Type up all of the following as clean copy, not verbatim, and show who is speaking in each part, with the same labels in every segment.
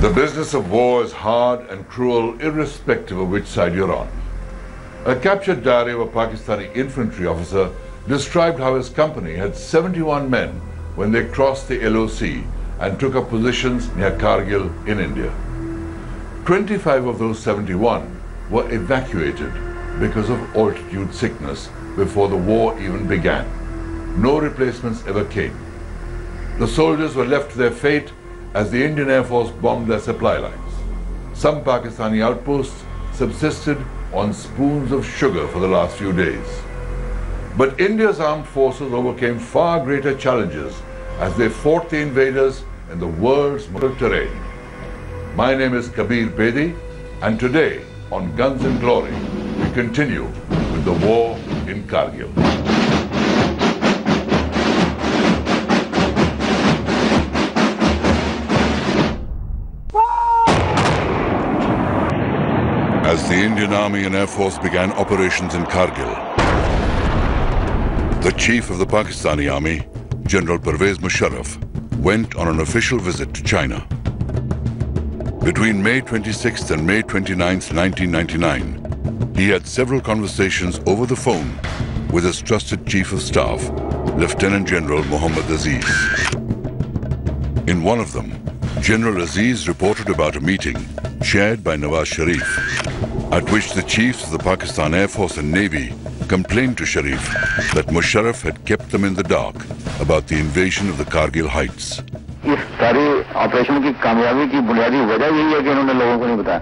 Speaker 1: The business of war is hard and cruel irrespective of which side you're on. A captured diary of a Pakistani infantry officer described how his company had 71 men when they crossed the LOC and took up positions near Kargil in India. 25 of those 71 were evacuated because of altitude sickness before the war even began. No replacements ever came. The soldiers were left to their fate as the Indian Air Force bombed their supply lines. Some Pakistani outposts subsisted on spoons of sugar for the last few days. But India's armed forces overcame far greater challenges as they fought the invaders in the world's most terrain. My name is Kabir Bedi, and today on Guns and Glory, we continue with the war in Kargil. As the Indian Army and Air Force began operations in Kargil, the chief of the Pakistani Army, General Pervez Musharraf, went on an official visit to China. Between May 26th and May 29th, 1999, he had several conversations over the phone with his trusted chief of staff, Lieutenant General Muhammad Aziz. In one of them, General Aziz reported about a meeting chaired by Nawaz Sharif, at which the chiefs of the Pakistan Air Force and Navy complained to Sharif that Musharraf had kept them in the dark about the invasion of the Kargil heights.
Speaker 2: इस सारे operation की कामयाबी की बुनियादी वजह यही है कि इन्होंने लोगों को नहीं बताया।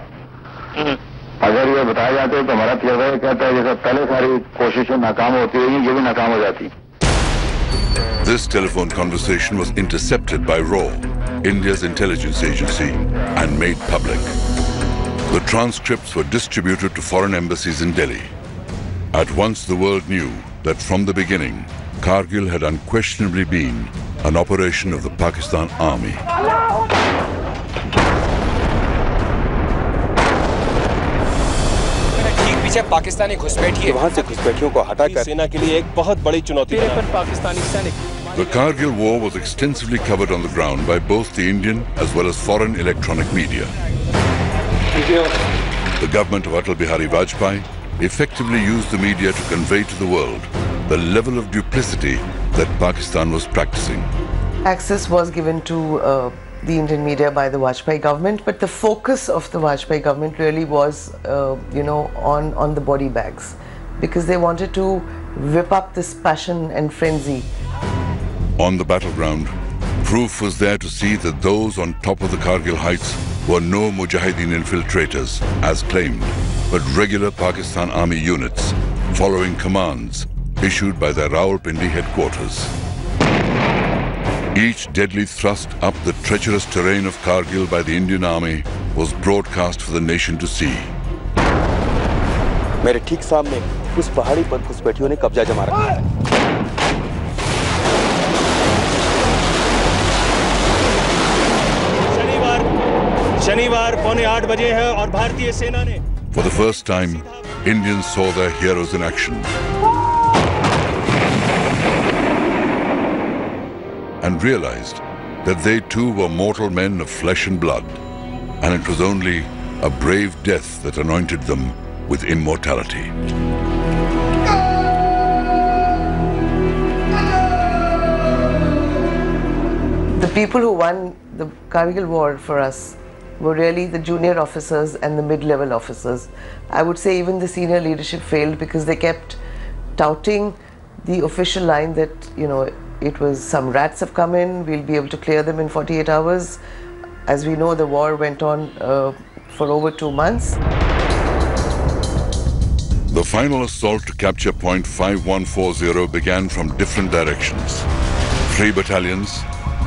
Speaker 2: अगर ये बताया जाता तो हमारा तजर्बा ये कहता है जैसे पहले सारी कोशिशें नाकाम होती रही, ये भी नाकाम हो जाती।
Speaker 1: This telephone conversation was intercepted by RAW, India's intelligence agency, and made public. The transcripts were distributed to foreign embassies in Delhi. At once the world knew that from the beginning, Kargil had unquestionably been an operation of the Pakistan Army.
Speaker 3: ठीक पीछे पाकिस्तानी घुसपैठी है। वहाँ से घुसपैठियों को हटाकर सेना के लिए एक बहुत बड़ी चुनौती है। पाकिस्तानी सैनिक।
Speaker 1: The Kargil War was extensively covered on the ground by both the Indian as well as foreign electronic media. The government of Atal Bihari Vajpayee effectively used the media to convey to the world the level of duplicity that Pakistan was practicing.
Speaker 4: Access was given to the Indian media by the Vajpayee government, but the focus of the Vajpayee government really was, on the body bags, because they wanted to whip up this passion and frenzy.
Speaker 1: On the battleground, proof was there to see that those on top of the Kargil heights were no Mujahideen infiltrators, as claimed, but regular Pakistan Army units, following commands issued by their Rawalpindi headquarters. Each deadly thrust up the treacherous terrain of Kargil by the Indian Army was broadcast for the nation to see.
Speaker 3: मेरे ठीक सामने उस पहाड़ी पर घुसपैठियों ने कब्जा जमा रखा है। शनिवार 7:45 बजे है और भारतीय सेना ने
Speaker 1: For the first time, Indians saw their heroes in action and realized that they too were mortal men of flesh and blood, and it was only a brave death that anointed them with immortality.
Speaker 4: The people who won the Kargil War for us were really the junior officers and the mid-level officers. I would say even the senior leadership failed because they kept touting the official line that, it was some rats have come in, we'll be able to clear them in 48 hours. As we know, the war went on for over 2 months.
Speaker 1: The final assault to capture point 5140 began from different directions. 3 battalions,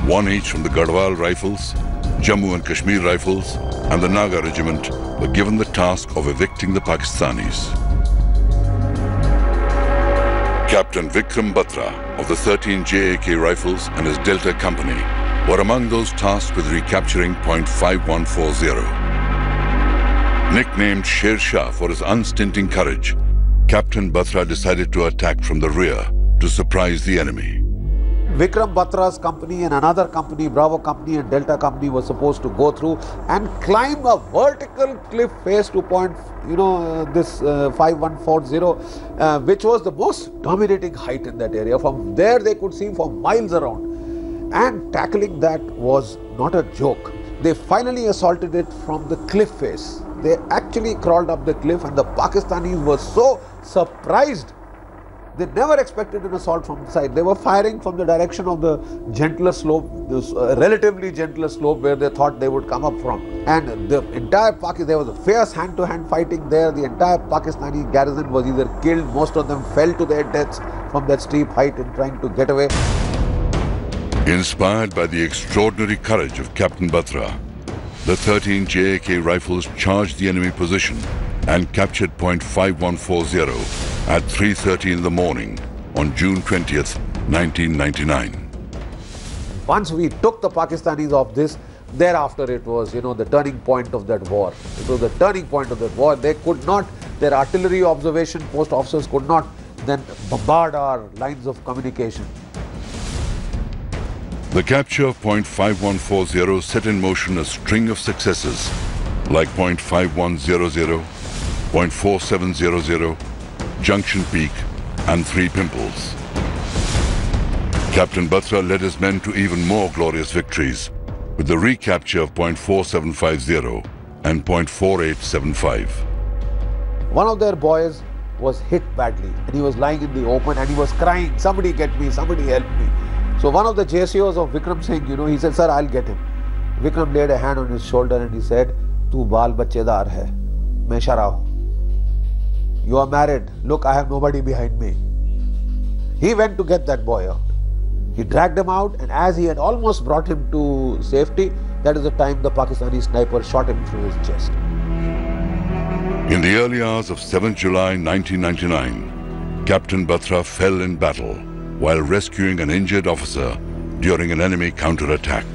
Speaker 1: 1 each from the Garhwal Rifles, Jammu and Kashmir Rifles, and the Naga Regiment were given the task of evicting the Pakistanis. Captain Vikram Batra of the 13 JAK Rifles and his Delta Company were among those tasked with recapturing point 5140. Nicknamed Sher Shah for his unstinting courage, Captain Batra decided to attack from the rear to surprise the enemy.
Speaker 5: Vikram Batra's company and another company, Bravo company and Delta company, was supposed to go through and climb a vertical cliff face to point, this 5140, which was the most dominating height in that area. From there they could see for miles around. And tackling that was not a joke. They finally assaulted it from the cliff face. They actually crawled up the cliff, and the Pakistanis were so surprised. They never expected an assault from the side. They were firing from the direction of the gentler slope, this relatively gentler slope where they thought they would come up from. And the entire there was a fierce hand-to-hand fighting there. The entire Pakistani garrison was either killed, most of them fell to their deaths from that steep height in trying to get away.
Speaker 1: Inspired by the extraordinary courage of Captain Batra, the 13 JAK rifles charged the enemy position and captured point 5140 at 3:30 in the morning on June 20th, 1999.
Speaker 5: Once we took the Pakistanis off this, thereafter it was, the turning point of that war. It was the turning point of that war. They could not, their artillery observation post officers could not then bombard our lines of communication.
Speaker 1: The capture of point 5140 set in motion a string of successes like point 5100, point 4700, Junction Peak and 3 Pimples. Captain Batra led his men to even more glorious victories with the recapture of point 4750 and point 4875.
Speaker 5: One of their boys was hit badly and he was lying in the open and he was crying, "Somebody get me, somebody help me." So one of the JCOs of Vikram Singh, he said, "Sir, I'll get him." Vikram laid a hand on his shoulder and he said, "Tu baal bachedar hai, main shara hu. You are married. Look, I have nobody behind me." He went to get that boy out. He dragged him out, and as he had almost brought him to safety, that is the time the Pakistani sniper shot him through his chest.
Speaker 1: In the early hours of 7th July 1999, Captain Batra fell in battle while rescuing an injured officer during an enemy counterattack.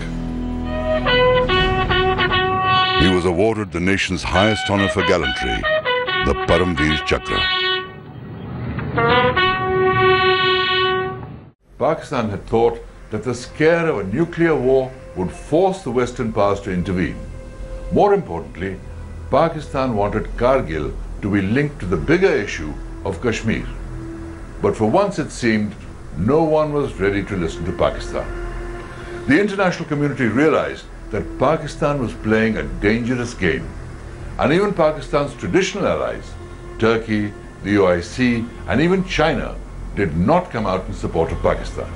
Speaker 1: He was awarded the nation's highest honor for gallantry, the Paramveer Chakra. Pakistan had thought that the scare of a nuclear war would force the Western powers to intervene. More importantly, Pakistan wanted Kargil to be linked to the bigger issue of Kashmir. But for once it seemed no one was ready to listen to Pakistan. The international community realized that Pakistan was playing a dangerous game, and even Pakistan's traditional allies, Turkey, the OIC, and even China, did not come out in support of Pakistan.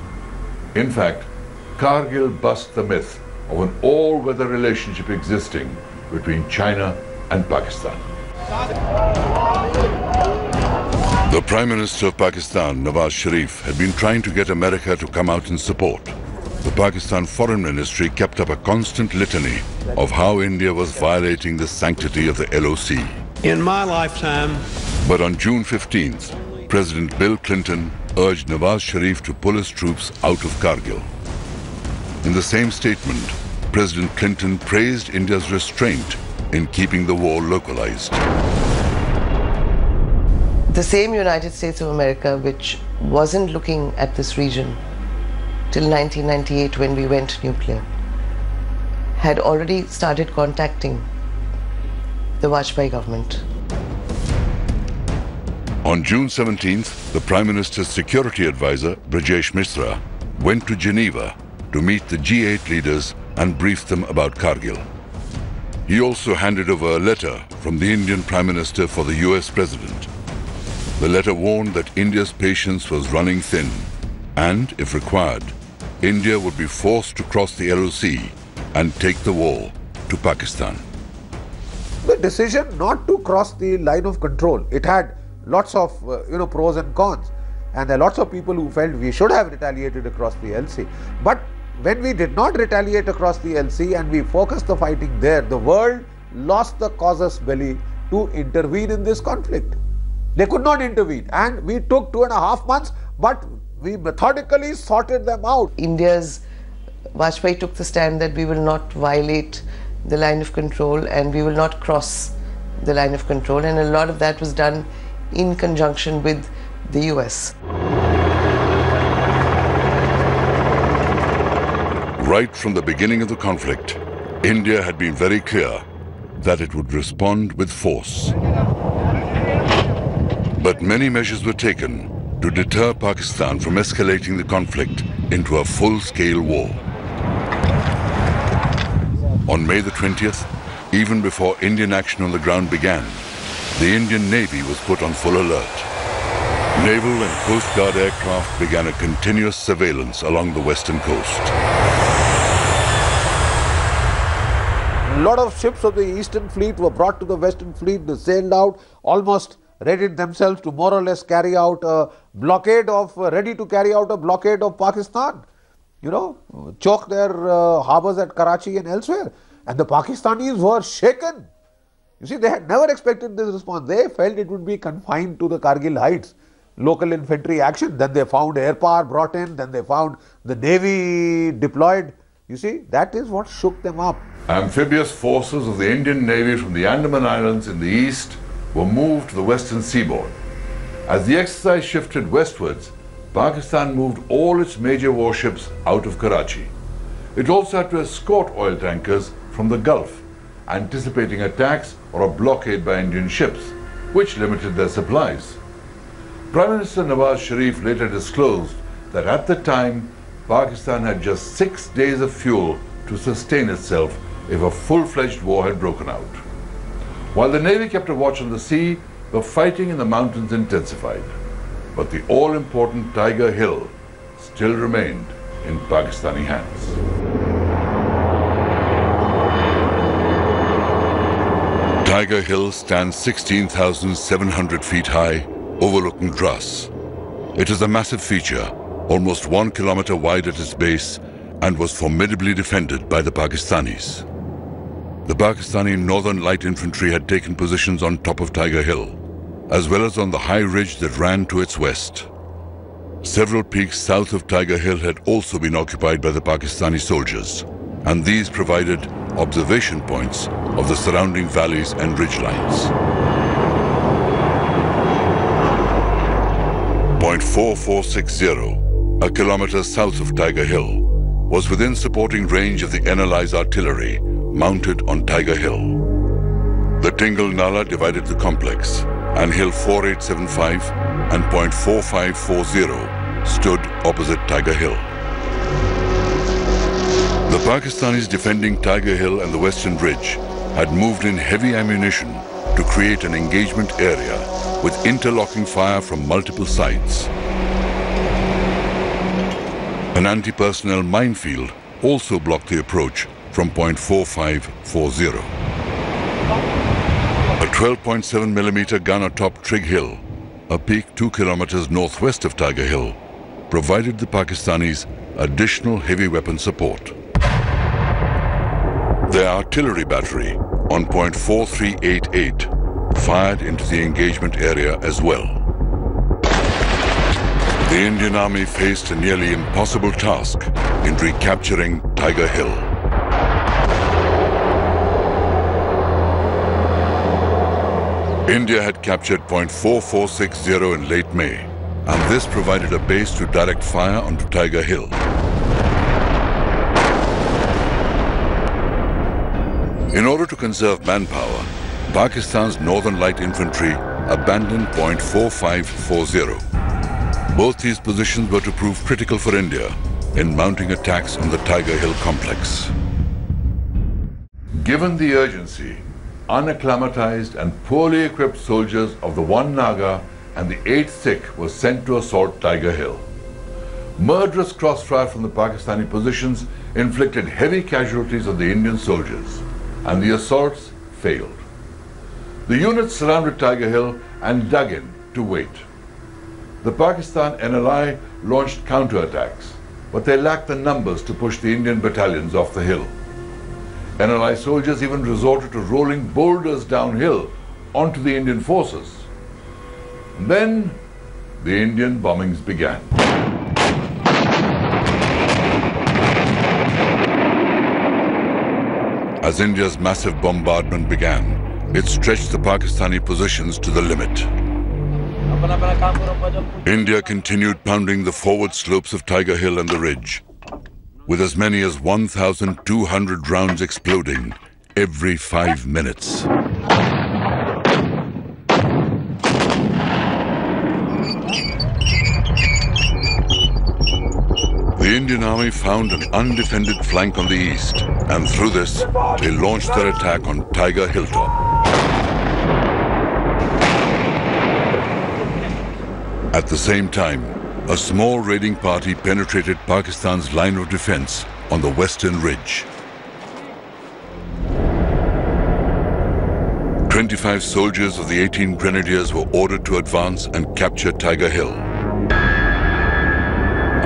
Speaker 1: In fact, Kargil bust the myth of an all-weather relationship existing between China and Pakistan. The Prime Minister of Pakistan, Nawaz Sharif, had been trying to get America to come out in support. The Pakistan Foreign Ministry kept up a constant litany of how India was violating the sanctity of the LOC.
Speaker 6: In my lifetime.
Speaker 1: But on June 15th, President Bill Clinton urged Nawaz Sharif to pull his troops out of Kargil. In the same statement, President Clinton praised India's restraint in keeping the war localized.
Speaker 4: The same United States of America, which wasn't looking at this region till 1998 when we went nuclear, had already started contacting the Vajpayee government.
Speaker 1: On June 17th, the Prime Minister's security advisor, Brajesh Mishra, went to Geneva to meet the G8 leaders and brief them about Kargil. He also handed over a letter from the Indian Prime Minister for the US President. The letter warned that India's patience was running thin and, if required, India would be forced to cross the LOC and take the war to Pakistan.
Speaker 5: The decision not to cross the line of control, it had lots of pros and cons, and there are lots of people who felt we should have retaliated across the LC. But when we did not retaliate across the LC and we focused the fighting there, the world lost the casus belli to intervene in this conflict. They could not intervene, and we took 2.5 months, but we methodically sorted them out.
Speaker 4: India's Vajpayee took the stand that we will not violate the line of control and we will not cross the line of control, and a lot of that was done in conjunction with the US.
Speaker 1: Right from the beginning of the conflict, India had been very clear that it would respond with force. But many measures were taken to deter Pakistan from escalating the conflict into a full-scale war. On May the 20th, even before Indian action on the ground began, the Indian Navy was put on full alert. Naval and Coast Guard aircraft began a continuous surveillance along the western coast.
Speaker 5: A lot of ships of the Eastern Fleet were brought to the Western Fleet. They sailed out, almost readied themselves to more or less carry out a blockade of, ready to carry out a blockade of Pakistan. You know, choke their harbours at Karachi and elsewhere. And the Pakistanis were shaken. You see, they had never expected this response. They felt it would be confined to the Kargil heights, local infantry action. Then they found air power brought in, then they found the Navy deployed. You see, that is what shook them up.
Speaker 1: Amphibious forces of the Indian Navy from the Andaman Islands in the east were moved to the western seaboard. As the exercise shifted westwards, Pakistan moved all its major warships out of Karachi. It also had to escort oil tankers from the Gulf, anticipating attacks or a blockade by Indian ships, which limited their supplies. Prime Minister Nawaz Sharif later disclosed that at the time, Pakistan had just 6 days of fuel to sustain itself if a full-fledged war had broken out. While the Navy kept a watch on the sea, the fighting in the mountains intensified. But the all-important Tiger Hill still remained in Pakistani hands. Tiger Hill stands 16,700 feet high, overlooking Dras. It is a massive feature, almost 1 kilometer wide at its base, and was formidably defended by the Pakistanis. The Pakistani Northern Light Infantry had taken positions on top of Tiger Hill, as well as on the high ridge that ran to its west. Several peaks south of Tiger Hill had also been occupied by the Pakistani soldiers, and these provided observation points of the surrounding valleys and ridgelines. Point 4460, a kilometer south of Tiger Hill, was within supporting range of the NLI's artillery mounted on Tiger Hill. The Tingle Nala divided the complex, and Hill 4875 and Point 4540 stood opposite Tiger Hill. The Pakistanis defending Tiger Hill and the Western Ridge had moved in heavy ammunition to create an engagement area with interlocking fire from multiple sides. An anti-personnel minefield also blocked the approach from Point 4540. A 12.7mm gun atop Trig Hill, a peak 2 kilometers northwest of Tiger Hill, provided the Pakistanis additional heavy weapon support. Their artillery battery on Point 4388 fired into the engagement area as well. The Indian Army faced a nearly impossible task in recapturing Tiger Hill. India had captured Point 4460 in late May, and this provided a base to direct fire onto Tiger Hill. In order to conserve manpower, Pakistan's Northern Light Infantry abandoned Point 4540. Both these positions were to prove critical for India in mounting attacks on the Tiger Hill complex. Given the urgency, unacclimatized and poorly equipped soldiers of the 1 Naga and the 8th Sikh were sent to assault Tiger Hill. Murderous crossfire from the Pakistani positions inflicted heavy casualties on the Indian soldiers, and the assaults failed. The units surrounded Tiger Hill and dug in to wait. The Pakistan NLI launched counterattacks, but they lacked the numbers to push the Indian battalions off the hill. NLI soldiers even resorted to rolling boulders downhill onto the Indian forces. And then the Indian bombings began. As India's massive bombardment began, it stretched the Pakistani positions to the limit. India continued pounding the forward slopes of Tiger Hill and the ridge. with as many as 1,200 rounds exploding every 5 minutes. The Indian Army found an undefended flank on the east, and through this, they launched their attack on Tiger Hilltop. At the same time, a small raiding party penetrated Pakistan's line of defense on the western ridge. 25 soldiers of the 18 Grenadiers were ordered to advance and capture Tiger Hill.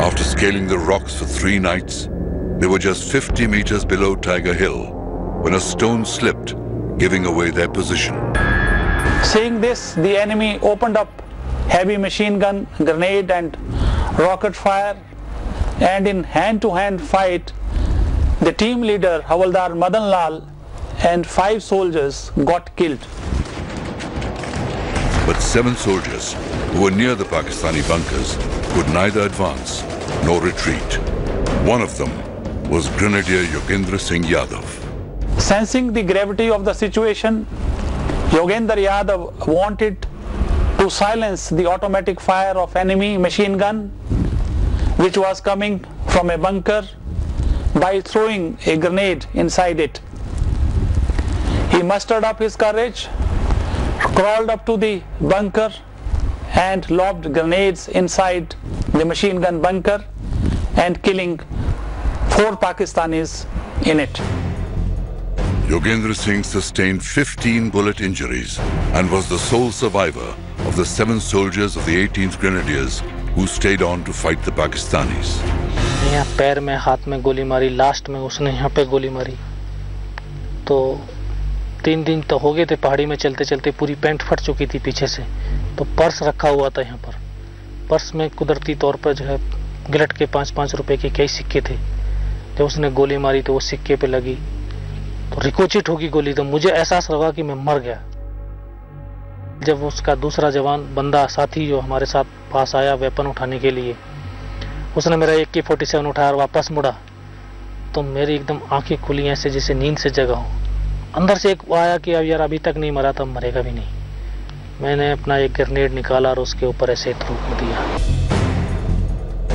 Speaker 1: After scaling the rocks for 3 nights, they were just 50 meters below Tiger Hill when a stone slipped, giving away their position.
Speaker 7: Seeing this, the enemy opened up heavy machine gun, grenade and rocket fire, and in hand-to-hand fight, the team leader Havaldar Madan Lal and 5 soldiers got killed.
Speaker 1: But 7 soldiers who were near the Pakistani bunkers could neither advance nor retreat. One of them was Grenadier Yogendra Singh Yadav.
Speaker 7: Sensing the gravity of the situation, Yogendra Yadav wanted to silence the automatic fire of enemy machine gun, which was coming from a bunker, by throwing a grenade inside it. He mustered up his courage, crawled up to the bunker and lobbed grenades inside the machine gun bunker and killing 4 Pakistanis in it.
Speaker 1: Yogendra Singh sustained 15 bullet injuries and was the sole survivor of the 7 soldiers of the 18th Grenadiers who stayed on to fight the Pakistanis.
Speaker 8: यहाँ पैर में हाथ में गोली मारी, last में उसने यहाँ पे गोली मारी। तो 3 दिन तो हो गए थे पहाड़ी में चलते चलते, पूरी पैंट फट चुकी थी पीछे से। तो पर्स रखा हुआ था यहाँ पर, पर्स में कुदरती तौर पर जो है गिलट के 5-5 रुपए के कई सिक्के थे। जब उसने गोली मारी तो वो सिक्के पे लगी, तो रिकोचिट होगी गोली, तो मुझे एहसास लगा कि मैं मर गया। जब उसका दूसरा जवान बंदा साथी जो हमारे साथ पास आया वेपन उठाने के लिए, उसने मेरा AK-47 उठाया और वापस मुड़ा, तो मेरी एकदम आंखें खुली ऐसे जैसे नींद से जगा हूँ। अंदर से एक आया कि अब यार अभी तक नहीं मरा, तब मरेगा भी नहीं। मैंने अपना एक ग्रेनेड निकाला और उसके ऊपर ऐसे थ्रो कर दिया।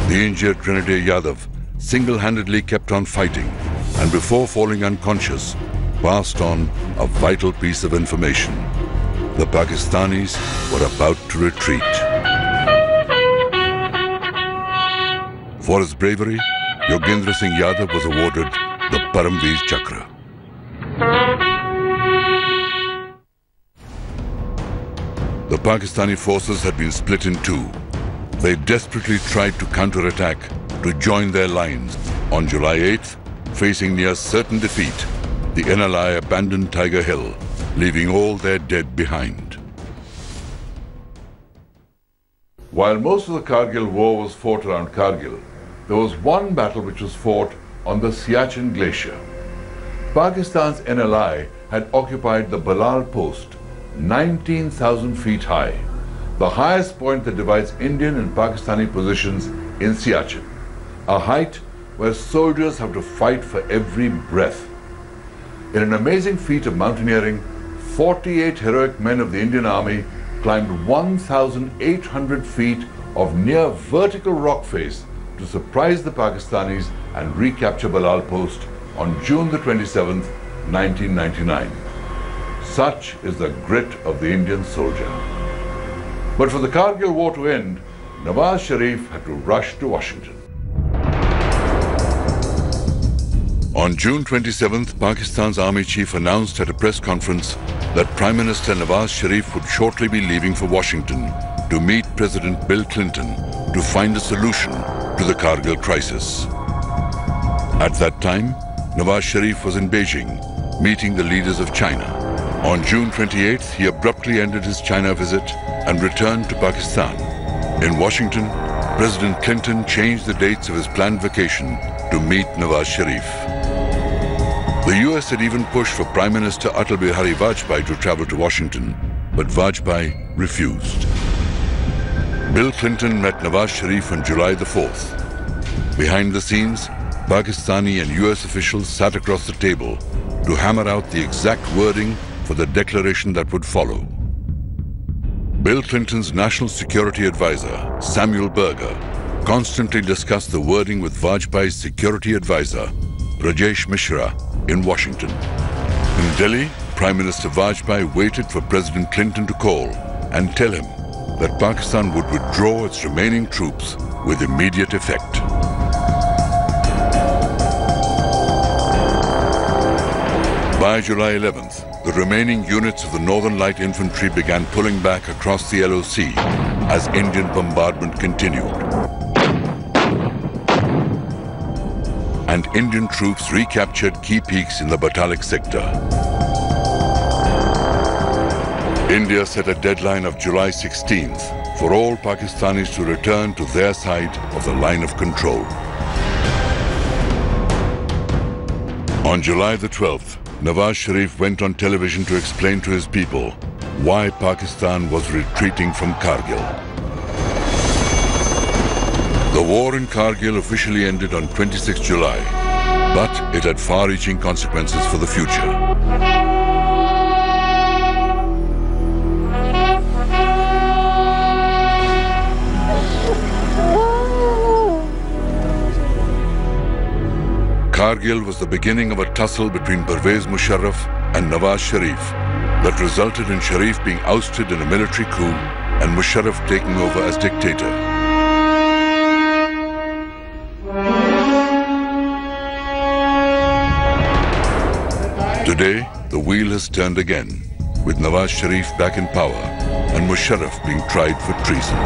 Speaker 1: The injured Grenadier Yadav single-handedly kept on fighting and before falling unconscious, passed on a vital piece of information. The Pakistanis were about to retreat. For his bravery, Yogendra Singh Yadav was awarded the Paramveer Chakra. The Pakistani forces had been split in 2. They desperately tried to counterattack to join their lines. On July 8th, facing near certain defeat, the NLI abandoned Tiger Hill, leaving all their dead behind. While most of the Kargil War was fought around Kargil, there was one battle which was fought on the Siachen Glacier. Pakistan's NLI had occupied the Balal Post, 19,000 feet high, the highest point that divides Indian and Pakistani positions in Siachen, a height where soldiers have to fight for every breath. In an amazing feat of mountaineering, 48 heroic men of the Indian Army climbed 1,800 feet of near vertical rock face to surprise the Pakistanis and recapture Balal Post on June the 27th, 1999. Such is the grit of the Indian soldier. But for the Kargil War to end, Nawaz Sharif had to rush to Washington. On June 27th, Pakistan's army chief announced at a press conference that Prime Minister Nawaz Sharif would shortly be leaving for Washington to meet President Bill Clinton to find a solution to the Kargil crisis. At that time, Nawaz Sharif was in Beijing, meeting the leaders of China. On June 28th, he abruptly ended his China visit and returned to Pakistan. In Washington, President Clinton changed the dates of his planned vacation to meet Nawaz Sharif. The US had even pushed for Prime Minister Atal Bihari Vajpayee to travel to Washington, but Vajpayee refused. Bill Clinton met Nawaz Sharif on July the 4th. Behind the scenes, Pakistani and US officials sat across the table to hammer out the exact wording for the declaration that would follow. Bill Clinton's National Security Advisor, Samuel Berger, constantly discussed the wording with Vajpayee's security advisor, Rajesh Mishra, in Washington. In Delhi, Prime Minister Vajpayee waited for President Clinton to call and tell him that Pakistan would withdraw its remaining troops with immediate effect. By July 11th, the remaining units of the Northern Light Infantry began pulling back across the LOC as Indian bombardment continued. And Indian troops recaptured key peaks in the Batalik sector. India set a deadline of July 16th for all Pakistanis to return to their side of the line of control. On July the 12th, Nawaz Sharif went on television to explain to his people why Pakistan was retreating from Kargil. The war in Kargil officially ended on 26 July, but it had far-reaching consequences for the future. Kargil was the beginning of a tussle between Pervez Musharraf and Nawaz Sharif that resulted in Sharif being ousted in a military coup and Musharraf taking over as dictator. Today, the wheel has turned again, with Nawaz Sharif back in power and Musharraf being tried for treason.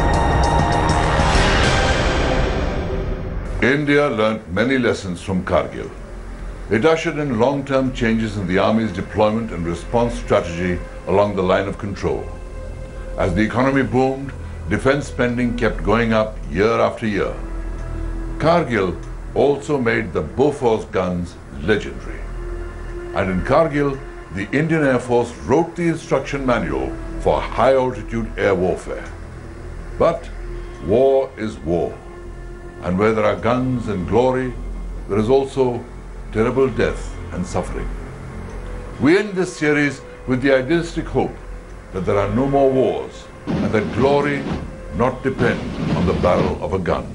Speaker 1: India learnt many lessons from Kargil. It ushered in long-term changes in the army's deployment and response strategy along the line of control. As the economy boomed, defense spending kept going up year after year. Kargil also made the Bofors guns legendary. And in Kargil, the Indian Air Force wrote the instruction manual for high-altitude air warfare. But war is war. And where there are guns and glory, there is also terrible death and suffering. We end this series with the idealistic hope that there are no more wars and that glory not depend on the barrel of a gun.